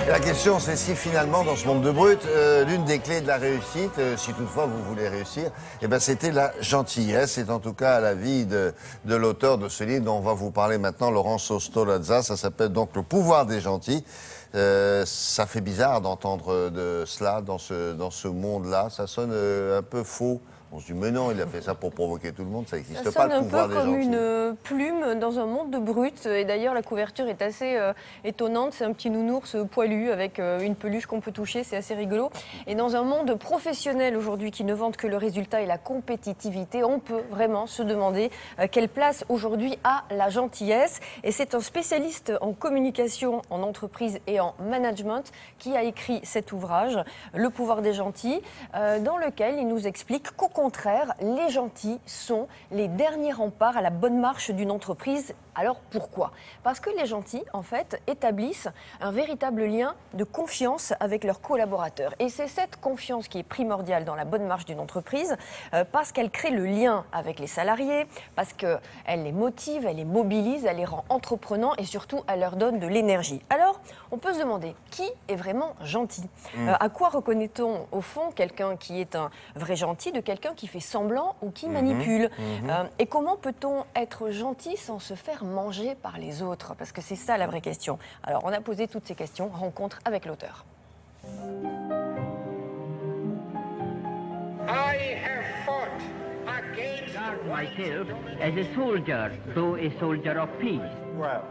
Et la question, c'est si finalement, dans ce monde de brut, l'une des clés de la réussite, si toutefois vous voulez réussir, eh ben, c'était la gentillesse. C'est en tout cas l'avis de l'auteur de ce livre dont on va vous parler maintenant, Lorenzo Stolazza. Ça s'appelle donc Le pouvoir des gentils. Ça fait bizarre d'entendre de cela dans ce monde-là. Ça sonne un peu faux. On se dit, mais non, il a fait ça pour provoquer tout le monde, ça n'existe pas, le pouvoir des gentils. Ça sonne un peu comme une plume dans un monde de brutes. Et d'ailleurs, la couverture est assez étonnante. C'est un petit nounours poilu avec une peluche qu'on peut toucher, c'est assez rigolo. Et dans un monde professionnel aujourd'hui qui ne vante que le résultat et la compétitivité, on peut vraiment se demander quelle place aujourd'hui a la gentillesse. Et c'est un spécialiste en communication, en entreprise et en management qui a écrit cet ouvrage, Le pouvoir des gentils, dans lequel il nous explique qu'au contraire, les gentils sont les derniers remparts à la bonne marche d'une entreprise. Alors pourquoi ? Parce que les gentils, en fait, établissent un véritable lien de confiance avec leurs collaborateurs. Et c'est cette confiance qui est primordiale dans la bonne marche d'une entreprise, parce qu'elle crée le lien avec les salariés, parce qu'elle les motive, elle les mobilise, elle les rend entreprenants et surtout, elle leur donne de l'énergie. Alors, on peut se demander, qui est vraiment gentil ? À quoi reconnaît-on, au fond, quelqu'un qui est un vrai gentil de quelqu'un qui fait semblant ou qui manipule ? Et comment peut-on être gentil sans se faire manger par les autres? Parce que c'est ça la vraie question. Alors, on a posé toutes ces questions. Rencontre avec l'auteur. I have fought against myself as a soldier, though a soldier of peace. Well,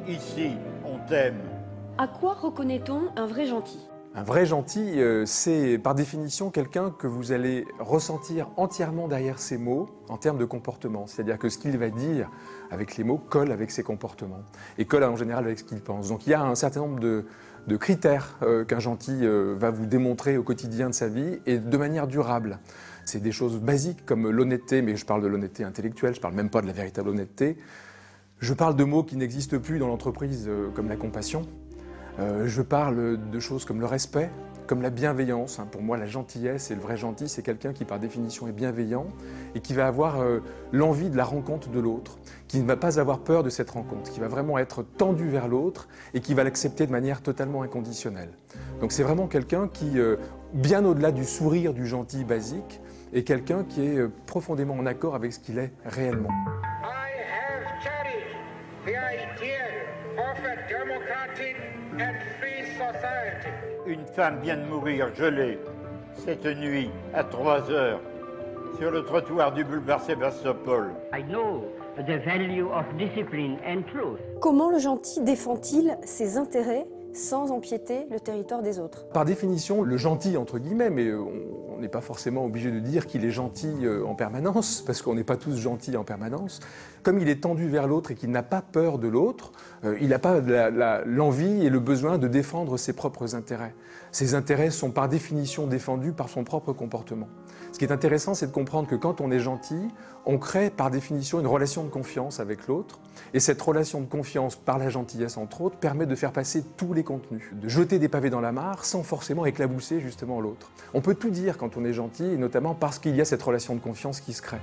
ici, on t'aime. À quoi reconnaît-on un vrai gentil ? Un vrai gentil, c'est par définition quelqu'un que vous allez ressentir entièrement derrière ses mots en termes de comportement. C'est-à-dire que ce qu'il va dire avec les mots colle avec ses comportements et colle en général avec ce qu'il pense. Donc il y a un certain nombre de critères qu'un gentil va vous démontrer au quotidien de sa vie et de manière durable. C'est des choses basiques comme l'honnêteté, mais je parle de l'honnêteté intellectuelle, je ne parle même pas de la véritable honnêteté. Je parle de mots qui n'existent plus dans l'entreprise comme la compassion. Je parle de choses comme le respect, comme la bienveillance. Pour moi, la gentillesse et le vrai gentil, c'est quelqu'un qui, par définition, est bienveillant et qui va avoir l'envie de la rencontre de l'autre, qui ne va pas avoir peur de cette rencontre, qui va vraiment être tendu vers l'autre et qui va l'accepter de manière totalement inconditionnelle. Donc c'est vraiment quelqu'un qui, bien au-delà du sourire du gentil basique, est quelqu'un qui est profondément en accord avec ce qu'il est réellement. I have cherished the idea of a democratic and free society. Une femme vient de mourir gelée cette nuit à 3 heures sur le trottoir du boulevard Sébastopol. I know the value of discipline and truth. Comment le gentil défend-il ses intérêts sans empiéter le territoire des autres? Par définition, le gentil, entre guillemets, mais on n'est pas forcément obligé de dire qu'il est gentil en permanence, parce qu'on n'est pas tous gentils en permanence. Comme il est tendu vers l'autre et qu'il n'a pas peur de l'autre, il n'a pas l'envie et le besoin de défendre ses propres intérêts. Ses intérêts sont par définition défendus par son propre comportement. Ce qui est intéressant, c'est de comprendre que quand on est gentil, on crée par définition une relation de confiance avec l'autre. Et cette relation de confiance, par la gentillesse entre autres, permet de faire passer tous les contenus, de jeter des pavés dans la mare sans forcément éclabousser justement l'autre. On peut tout dire quand on est gentil, et notamment parce qu'il y a cette relation de confiance qui se crée.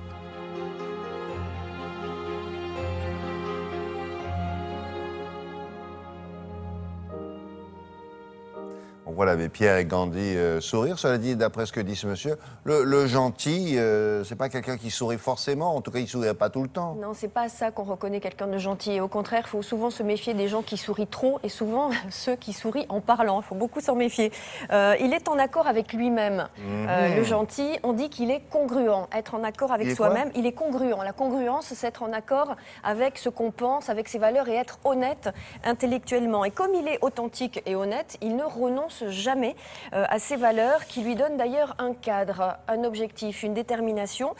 On voit l'abbé Pierre et Gandhi sourire. Cela dit, d'après ce que dit ce monsieur, le gentil, c'est pas quelqu'un qui sourit forcément. En tout cas, il sourit pas tout le temps. Non, c'est pas ça qu'on reconnaît quelqu'un de gentil. Et au contraire, il faut souvent se méfier des gens qui sourient trop et souvent ceux qui sourient en parlant. Il faut beaucoup s'en méfier. Il est en accord avec lui-même. Le gentil, on dit qu'il est congruent. Être en accord avec soi-même, il est congruent. La congruence, c'est être en accord avec ce qu'on pense, avec ses valeurs et être honnête intellectuellement. Et comme il est authentique et honnête, il ne renonce jamais à ces valeurs qui lui donnent d'ailleurs un cadre, un objectif, une détermination.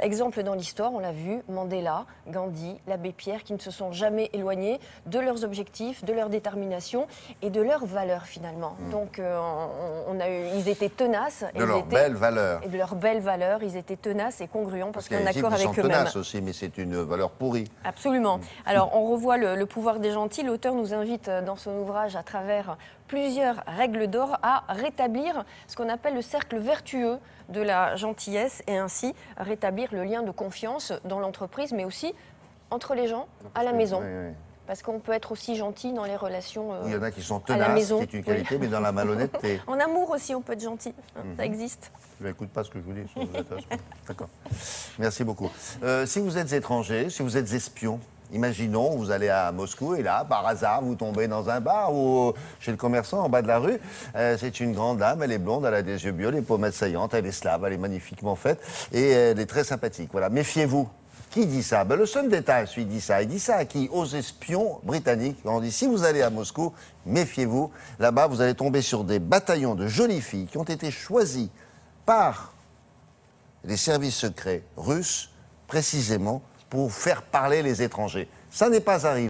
Exemple dans l'histoire, on l'a vu, Mandela, Gandhi, l'abbé Pierre qui ne se sont jamais éloignés de leurs objectifs, de leur détermination et de leurs valeurs finalement. Donc ils étaient tenaces. De leurs belles valeurs. Et de leurs belles valeurs, ils étaient tenaces et congruents parce qu'en accord avec eux-mêmes. Tenaces aussi, mais c'est une valeur pourrie. Absolument. Alors on revoit le pouvoir des gentils. L'auteur nous invite dans son ouvrage à travers plusieurs règles d'or à rétablir ce qu'on appelle le cercle vertueux de la gentillesse et ainsi rétablir le lien de confiance dans l'entreprise mais aussi entre les gens à la maison. Parce qu'on peut être aussi gentil dans les relations Il y en a qui sont à la tenaces, maison. c'est une qualité, mais dans la malhonnêteté. En amour aussi, on peut être gentil. Ça existe. Je n'écoute pas ce que je vous dis. D'accord. Merci beaucoup. Si vous êtes étranger, si vous êtes espion, imaginons, vous allez à Moscou et là, par hasard, vous tombez dans un bar ou chez le commerçant en bas de la rue. C'est une grande dame, elle est blonde, elle a des yeux bleus, les pommettes saillantes, elle est slave, elle est magnifiquement faite et elle est très sympathique. Voilà, méfiez-vous. Qui dit ça? Ben, le Sunday Times, lui, dit ça. Il dit ça à qui? Aux espions britanniques. On dit, si vous allez à Moscou, méfiez-vous. Là-bas, vous allez tomber sur des bataillons de jolies filles qui ont été choisies par les services secrets russes, précisément, pour faire parler les étrangers. Ça n'est pas arrivé.